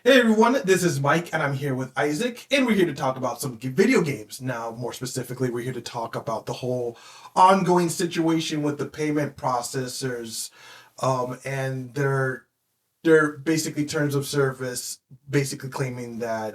Hey everyone, this is Mike and I'm here with Isaac and we're here to talk about some video games. Now, more specifically, we're here to talk about the whole ongoing situation with the payment processors and their basically terms of service basically claiming that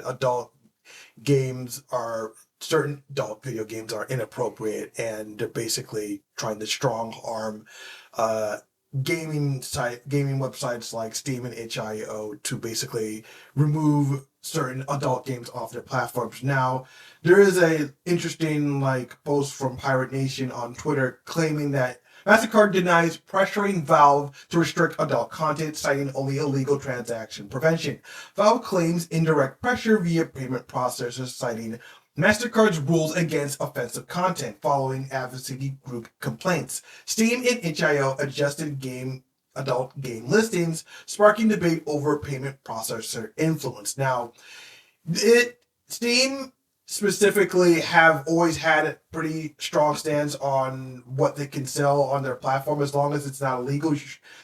certain adult video games are inappropriate and they're basically trying to strong arm uh, gaming websites like Steam and itch.io to basically remove certain adult games off their platforms. Now, there is a interesting post from Pirate Nation on Twitter claiming that MasterCard denies pressuring Valve to restrict adult content, citing only illegal transaction prevention. Valve claims indirect pressure via payment processors, citing MasterCard's rules against offensive content following advocacy group complaints. Steam and itch.io adjusted adult game listings, sparking debate over payment processor influence. Now, Steam specifically have always had a pretty strong stance on what they can sell on their platform as long as it's not illegal.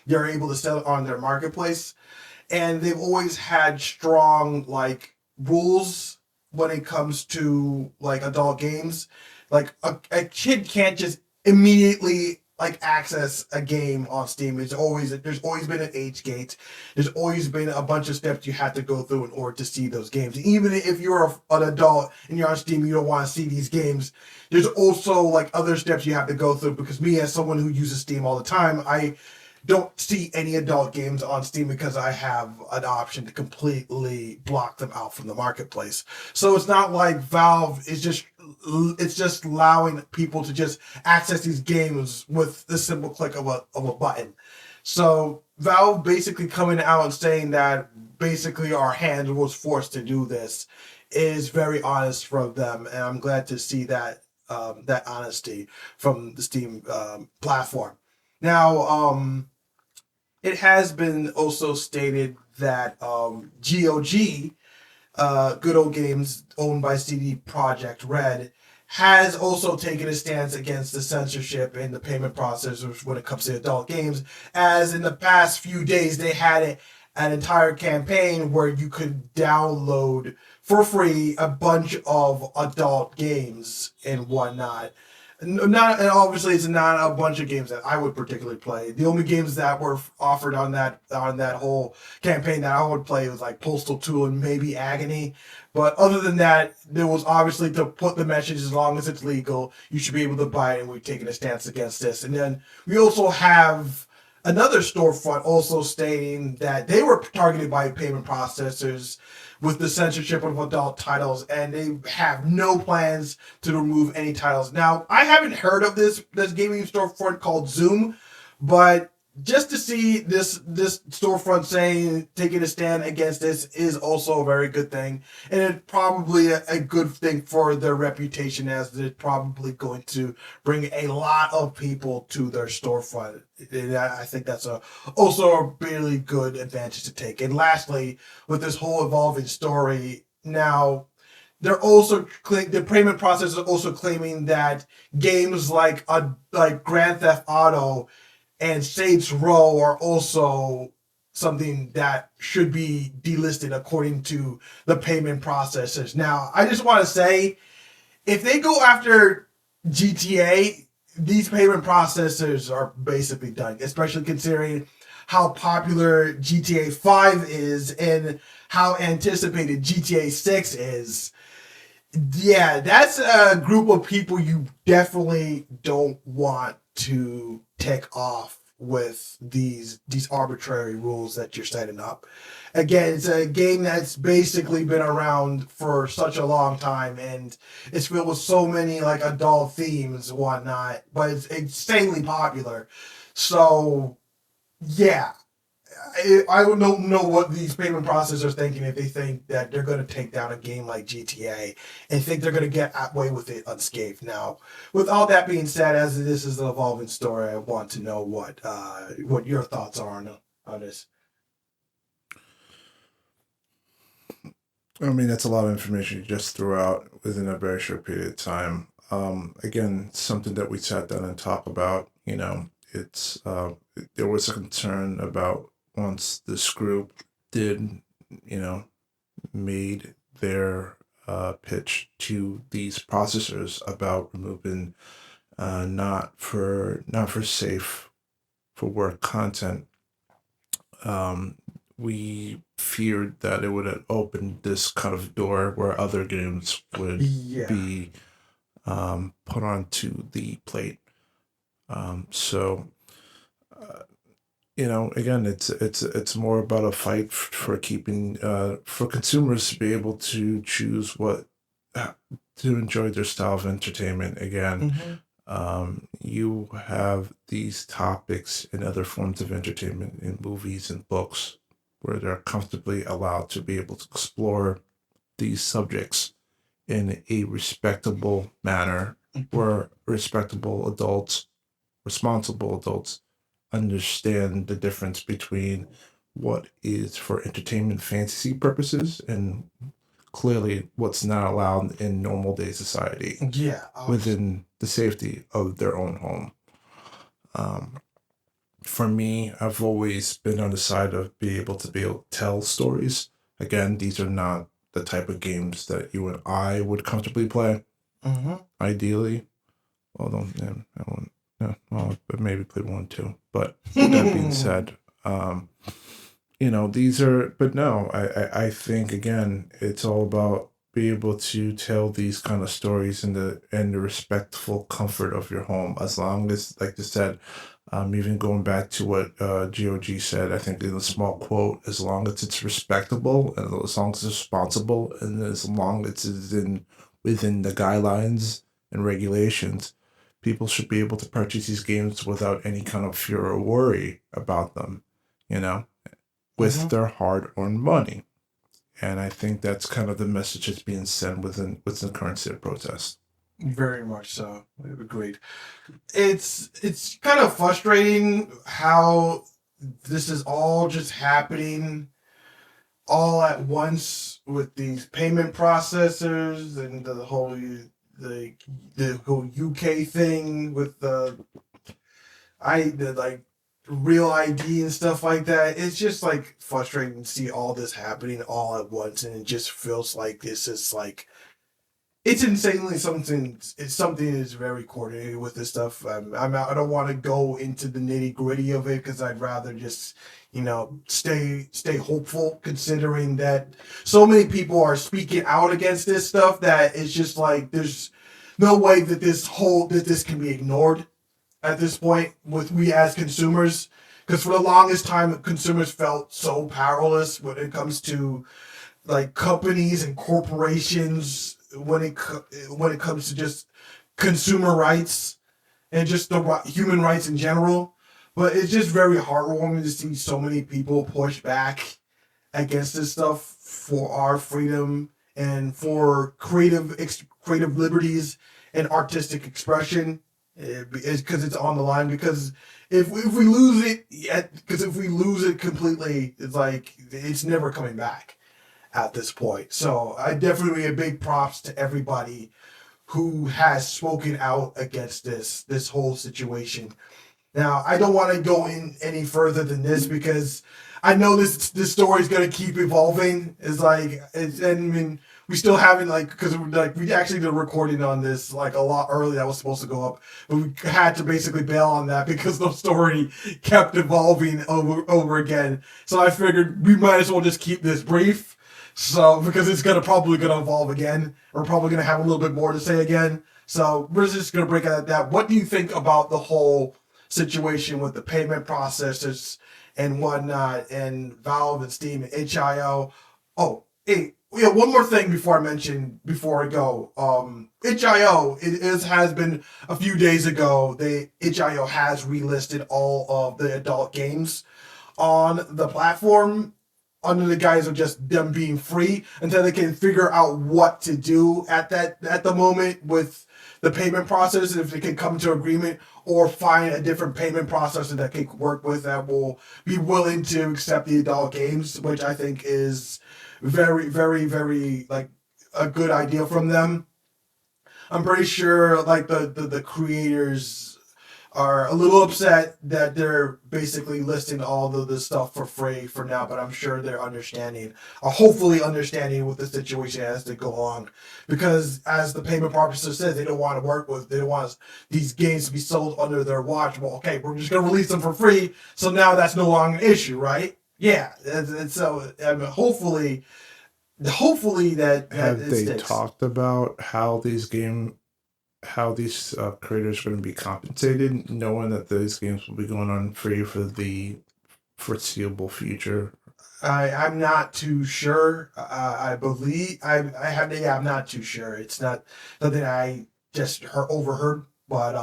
You're able to sell it on their marketplace, and they've always had strong rules when it comes to adult games. Like a kid can't just immediately access a game on Steam. There's always been an age gate. There's always been a bunch of steps you have to go through in order to see those games. Even if you're an adult and you're on Steam, you don't want to see these games. There's also other steps you have to go through, because me, as someone who uses Steam all the time, I don't see any adult games on Steam because I have an option to completely block them out from the marketplace. So it's not like Valve is just allowing people to just access these games with the simple click of a button. So Valve basically coming out and saying that basically our hand was forced to do this is very honest from them, and I'm glad to see that that honesty from the Steam platform. Now, it has been also stated that GOG, Good Old Games, owned by CD Projekt Red, has also taken a stance against the censorship in the payment processors when it comes to adult games, as in the past few days they had an entire campaign where you could download for free a bunch of adult games and whatnot. And obviously it's not a bunch of games that I would particularly play. The only games that were offered on that whole campaign that I would play was like Postal 2 and maybe Agony. But other than that, there was obviously to put the message, as long as it's legal, you should be able to buy it, and we've taken a stance against this. And then we also have another storefront also stating that they were targeted by payment processors with the censorship of adult titles, and they have no plans to remove any titles. Now, I haven't heard of this gaming storefront called Zoom, but just to see this storefront taking a stand against this is also a very good thing, and it's probably a good thing for their reputation, as they're probably going to bring a lot of people to their storefront. And I think that's also a really good advantage to take. And lastly, with this whole evolving story, now they're also the payment process is also claiming that games like Grand Theft Auto and Saints Row are also something that should be delisted according to the payment processors. Now, I just want to say, if they go after GTA, these payment processors are basically done, especially considering how popular GTA 5 is and how anticipated GTA 6 is. Yeah, that's a group of people you definitely don't want to take off with these arbitrary rules that you're setting up. Again, it's a game that's basically been around for such a long time, and it's filled with so many adult themes and whatnot, but it's insanely popular. So yeah, I don't know what these payment processors are thinking if they think that they're going to take down a game like GTA and think they're going to get away with it unscathed. Now, with all that being said, as this is an evolving story, I want to know what your thoughts are on this. I mean, that's a lot of information you just threw out within a very short period of time. Again, something that we sat down and talked about. It's there was a concern about once this group did, made their pitch to these processors about removing not for safe for work content. We feared that it would have opened this kind of door where other games would Yeah. be put onto the plate. So again, it's more about a fight for keeping for consumers to be able to choose what to enjoy their style of entertainment. Again, you have these topics in other forms of entertainment in movies and books where they're comfortably allowed to be able to explore these subjects in a respectable manner where responsible adults understand the difference between what is for entertainment fantasy purposes and clearly what's not allowed in normal day society Yeah. within the safety of their own home. For me, I've always been on the side of being able to tell stories. Again, these are not the type of games that you and I would comfortably play. Ideally, although I won't. Yeah, well, but maybe played one too. But with that being said, these are. But no, I think again, it's all about being able to tell these kind of stories in the respectful comfort of your home. As long as, like I said, even going back to what GOG said, I think in a small quote, as long as it's respectable and as long as it's responsible and as long as it's within the guidelines and regulations, people should be able to purchase these games without any kind of fear or worry about them, with their hard-earned money. And I think that's kind of the message that's being sent within the current state of protest. Very much so. Agreed. It's kind of frustrating how this is all just happening all at once with these payment processors and the whole UK thing with the real ID and stuff like that. It's just like frustrating to see all this happening all at once, and it just feels like this is like it's insanely something. It's something that's very coordinated with this stuff. I don't want to go into the nitty gritty of it because I'd rather just stay hopeful, considering that so many people are speaking out against this stuff that it's just like there's no way that this can be ignored at this point with we as consumers, because for the longest time consumers felt so powerless when it comes to like companies and corporations when it comes to just consumer rights and just the human rights in general. But it's just very heartwarming to see so many people push back against this stuff for our freedom and for creative liberties and artistic expression. It's because it's on the line. Because if we lose it completely, it's like it's never coming back at this point. So I definitely a big props to everybody who has spoken out against this whole situation. Now, I don't want to go in any further than this because I know this story is going to keep evolving. I mean, we still haven't because we actually did a recording on this like a lot early that was supposed to go up, but we had to basically bail on that because the story kept evolving over again. So I figured we might as well just keep this brief. So because it's probably gonna evolve again, we're probably gonna have a little bit more to say again. So we're just gonna break it at that. What do you think about the whole situation with the payment processors and whatnot, and Valve and Steam and HIO? Oh, hey, yeah, one more thing before I go. HIO has been a few days ago. HIO has relisted all of the adult games on the platform under the guise of just them being free until they can figure out what to do at the moment with the payment process, if they can come to agreement or find a different payment processor that can work with that will be willing to accept the adult games, which I think is very, very, very like a good idea from them. I'm pretty sure like the creators are a little upset that they're basically listing all of this stuff for free for now, but I'm sure they're understanding, or hopefully understanding what the situation has to go on. Because as the payment processor says, they don't want to work with, they don't want these games to be sold under their watch. Well, okay, we're just going to release them for free, so now that's no longer an issue, right? Yeah, and so I mean, hopefully that Have it they sticks. talked about how these creators are going to be compensated, knowing that these games will be going on free for the foreseeable future? I'm not too sure. I believe I have. Yeah, I'm not too sure. It's not something I just overheard, but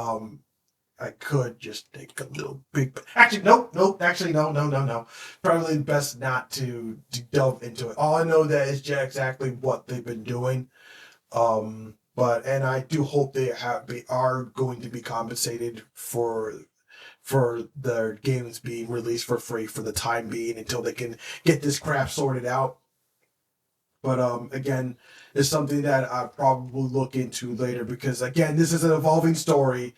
I could just take a little big. Actually, nope, nope. Actually, no. Probably best not to delve into it. All I know that is just exactly what they've been doing. But and I do hope they are going to be compensated for their games being released for free for the time being until they can get this crap sorted out. But again, it's something that I probably look into later because again, this is an evolving story,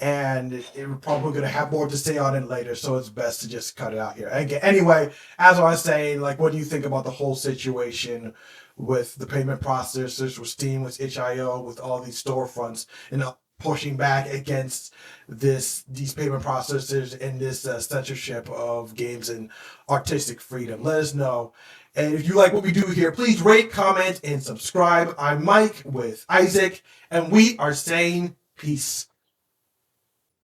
and we're probably going to have more to say on it later. So it's best to just cut it out here. Again, anyway, as I was saying, like, what do you think about the whole situation with the payment processors, with Steam, with itch.io, with all these storefronts, and pushing back against these payment processors and this censorship of games and artistic freedom? Let us know. And if you like what we do here, please rate, comment, and subscribe. I'm Mike with Isaac, and we are saying peace.